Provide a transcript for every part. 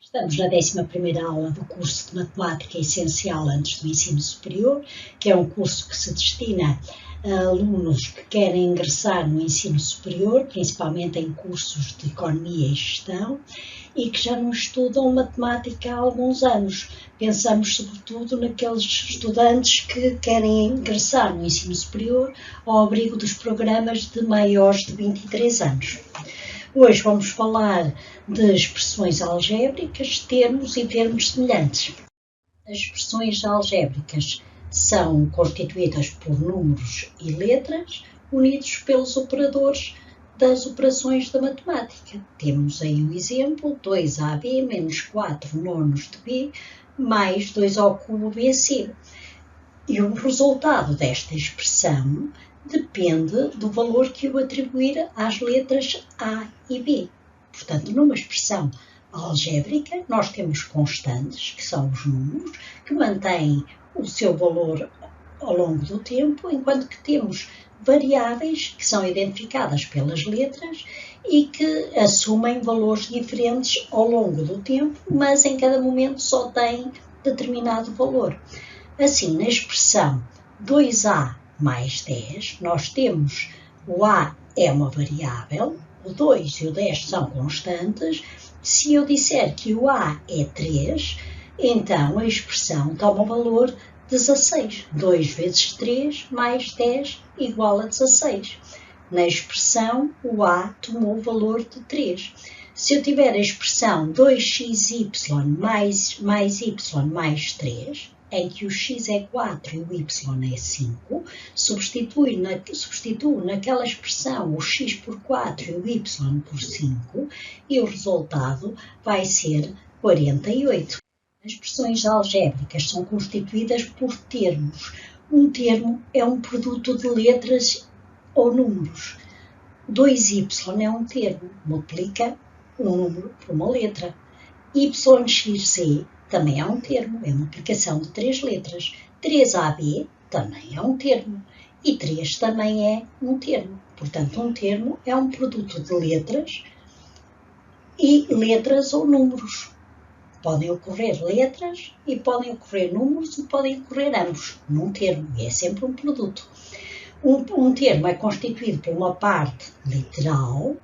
Estamos na 11ª aula do curso de Matemática Essencial antes do Ensino Superior, que é um curso que se destina a alunos que querem ingressar no ensino superior, principalmente em cursos de Economia e Gestão, e que já não estudam matemática há alguns anos. Pensamos sobretudo naqueles estudantes que querem ingressar no ensino superior ao abrigo dos programas de maiores de 23 anos. Hoje vamos falar de expressões algébricas, termos e termos semelhantes. As expressões algébricas são constituídas por números e letras unidos pelos operadores das operações da matemática. Temos aí o exemplo: 2ab menos 4 nonos de b mais 2 ao cubo bc. E o resultado desta expressão depende do valor que eu atribuir às letras A e B. Portanto, numa expressão algébrica, nós temos constantes, que são os números, que mantêm o seu valor ao longo do tempo, enquanto que temos variáveis, que são identificadas pelas letras e que assumem valores diferentes ao longo do tempo, mas em cada momento só têm determinado valor. Assim, na expressão 2a mais 10, nós temos o a é uma variável, o 2 e o 10 são constantes. Se eu disser que o a é 3, então a expressão toma o valor 16. 2 vezes 3 mais 10 igual a 16. Na expressão, o a tomou o valor de 3. Se eu tiver a expressão 2xy mais y mais 3, em que o x é 4 e o y é 5, substituo naquela expressão o x por 4 e o y por 5, e o resultado vai ser 48. As expressões algébricas são constituídas por termos. Um termo é um produto de letras ou números. 2y é um termo, multiplica um número por uma letra. yxz também é um termo, é multiplicação de 3 letras. 3ab também é um termo. E 3 também é um termo. Portanto, um termo é um produto de letras e letras ou números. Podem ocorrer letras e podem ocorrer números e podem ocorrer ambos num termo. E é sempre um produto. Um termo é constituído por uma parte literal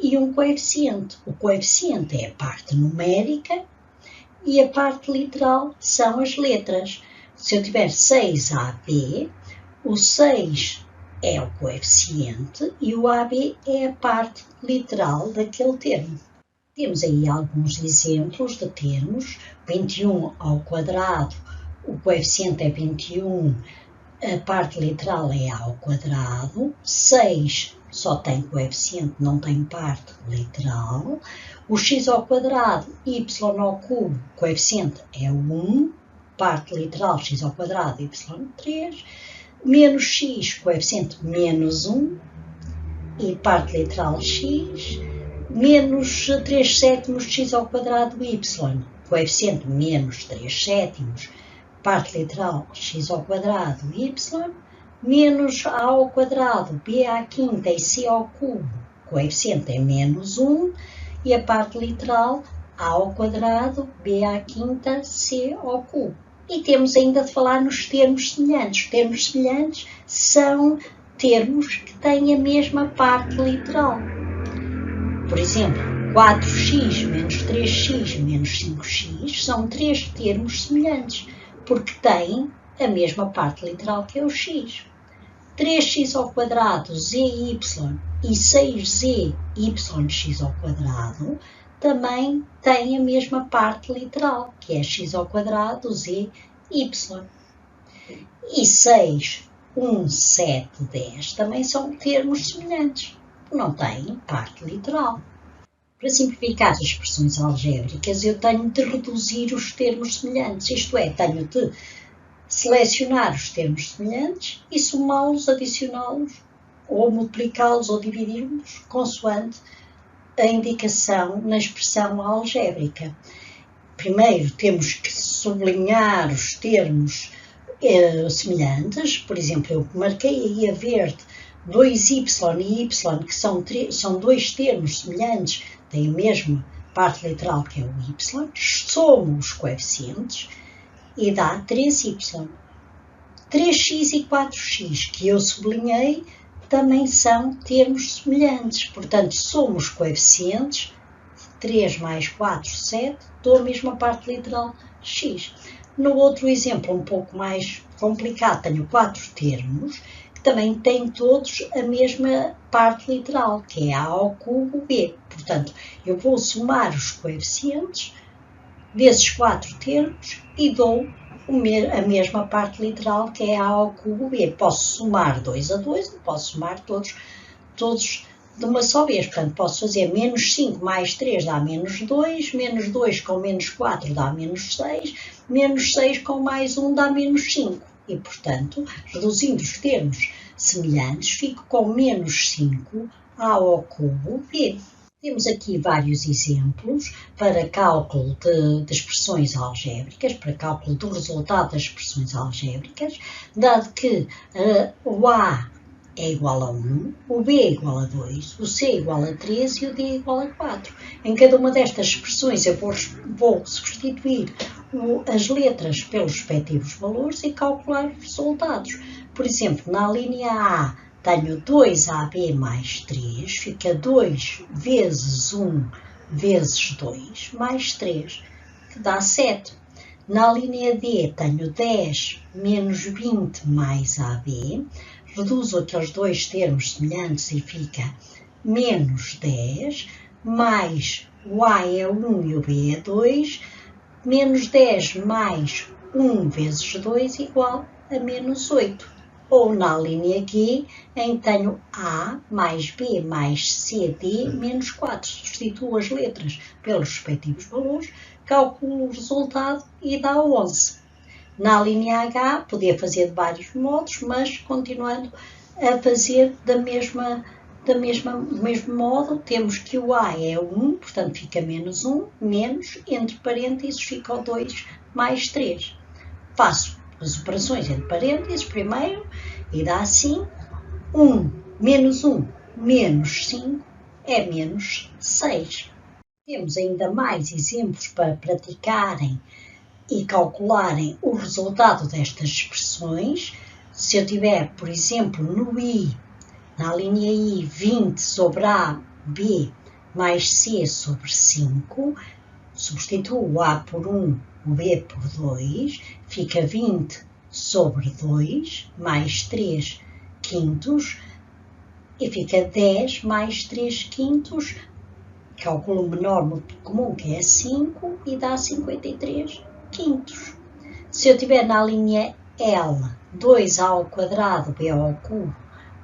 e um coeficiente. O coeficiente é a parte numérica e a parte literal são as letras. Se eu tiver 6ab, o 6 é o coeficiente e o ab é a parte literal daquele termo. Temos aí alguns exemplos de termos. 21 ao quadrado, o coeficiente é 21, a parte literal é a ao quadrado. 6 só tem coeficiente, não tem parte literal. O x ao quadrado, y ao cubo, coeficiente é 1, parte literal x ao quadrado, y3, menos x, coeficiente menos 1, e parte literal x, menos 3 sétimos x ao quadrado, y, coeficiente menos 3 sétimos, parte literal x ao quadrado, y, menos a ao quadrado, b à quinta e c ao cubo, coeficiente é menos 1, e a parte literal a ao quadrado, b à quinta, c ao cubo. E temos ainda de falar nos termos semelhantes. Termos semelhantes são termos que têm a mesma parte literal. Por exemplo, 4x menos 3x menos 5x são 3 termos semelhantes, porque têm a mesma parte literal que é o x. 3x ao quadrado, zy e 6zy ao quadrado também têm a mesma parte literal, que é x ao quadrado, zy. E 6, 1, 7, 10 também são termos semelhantes, não têm parte literal. Para simplificar as expressões algébricas, eu tenho de reduzir os termos semelhantes, isto é, tenho de selecionar os termos semelhantes e somá-los, adicioná-los, ou multiplicá-los ou dividi-los, consoante a indicação na expressão algébrica. Primeiro temos que sublinhar os termos semelhantes. Por exemplo, eu marquei aí a verde 2y e y, que são 2 termos semelhantes, têm a mesma parte literal, que é o y, somo os coeficientes e dá 3y. 3x e 4x, que eu sublinhei, também são termos semelhantes. Portanto, somo os coeficientes, 3 mais 4, 7, dou a mesma parte literal, x. No outro exemplo, um pouco mais complicado, tenho 4 termos, que também têm todos a mesma parte literal, que é a ao cubo b. Portanto, eu vou somar os coeficientes desses 4 termos e dou a mesma parte literal, que é a ao cubo b. Posso somar 2 a 2, posso somar todos de uma só vez. Portanto, posso fazer menos 5 mais 3 dá menos 2, menos 2 com menos 4 dá menos 6, menos 6 com mais 1 dá menos 5. E, portanto, reduzindo os termos semelhantes, fico com menos 5 ao cubo b. Temos aqui vários exemplos para cálculo de expressões algébricas, para cálculo do resultado das expressões algébricas, dado que o A é igual a 1, o B é igual a 2, o C é igual a 3 e o D é igual a 4. Em cada uma destas expressões eu vou substituir as letras pelos respectivos valores e calcular os resultados. Por exemplo, na linha A, tenho 2AB mais 3, fica 2 vezes 1 vezes 2 mais 3, que dá 7. Na linha D, tenho 10 menos 20 mais AB, reduzo aqueles dois termos semelhantes e fica menos 10, mais o A é 1 e o B é 2, menos 10 mais 1 vezes 2 igual a menos 8. Ou na linha G, em que tenho A mais B mais C, D menos 4. Substituo as letras pelos respectivos valores, calculo o resultado e dá 11. Na linha H, podia fazer de vários modos, mas continuando a fazer do mesmo modo, temos que o A é 1, portanto fica menos 1, menos, entre parênteses, fica o 2 mais 3. Faço as operações entre parênteses primeiro e dá assim 1 menos 5 é menos 6. Temos ainda mais exemplos para praticarem e calcularem o resultado destas expressões. Se eu tiver, por exemplo, no I, na linha I, 20 sobre A, B mais C sobre 5, substituo o A por 1, o B por 2, fica 20 sobre 2 mais 3 quintos e fica 10 mais 3 quintos, calculo o menor múltiplo comum, que é 5, e dá 53 quintos. Se eu tiver na linha L, 2 ao quadrado, B ao cubo,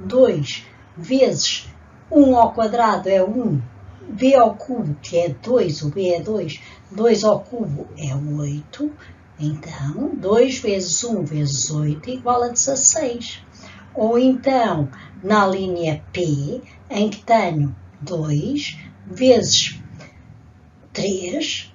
2 vezes 1 ao quadrado é 1, B ao cubo, que é 2, o B é 2, 2 ao cubo é 8, então 2 vezes 1 vezes 8 igual a 16. Ou então, na linha P, em que tenho 2 vezes 3,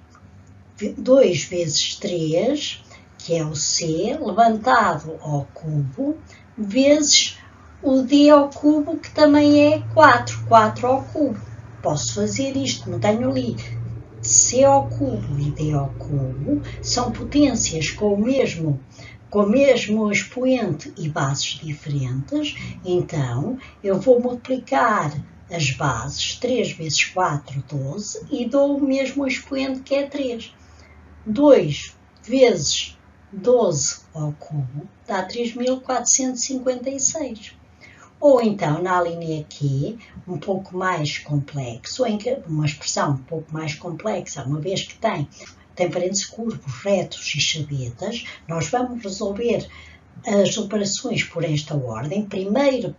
2 vezes 3, que é o C, levantado ao cubo, vezes o D ao cubo, que também é 4, 4 ao cubo. Posso fazer isto, como tenho ali C ao cubo e D ao cubo, são potências com o mesmo expoente e bases diferentes, então eu vou multiplicar as bases, 3 vezes 4, 12, e dou o mesmo expoente, que é 3. 2 vezes 12 ao cubo dá 3.456. Ou então, na linha Q, um pouco mais complexo, em que uma expressão um pouco mais complexa, uma vez que tem parênteses curvos, retos e chavetas, nós vamos resolver as operações por esta ordem. Primeiro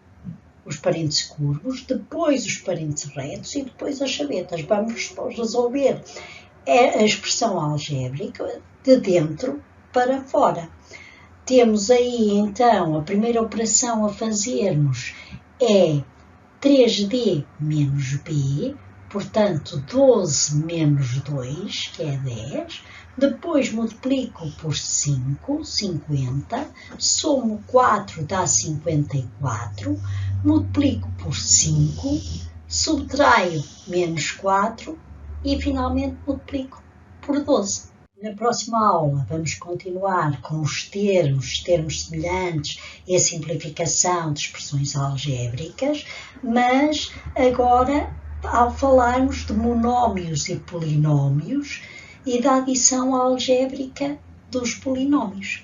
os parênteses curvos, depois os parênteses retos e depois as chavetas. Vamos resolver a expressão algébrica de dentro para fora. Temos aí, então, a primeira operação a fazermos é 3D menos B, portanto, 12 menos 2, que é 10. Depois multiplico por 5, 50. Somo 4, dá 54. Multiplico por 5. Subtraio menos 4 e finalmente multiplico por 12. Na próxima aula vamos continuar com os termos semelhantes e a simplificação de expressões algébricas, mas agora ao falarmos de monómios e polinómios e da adição algébrica dos polinómios.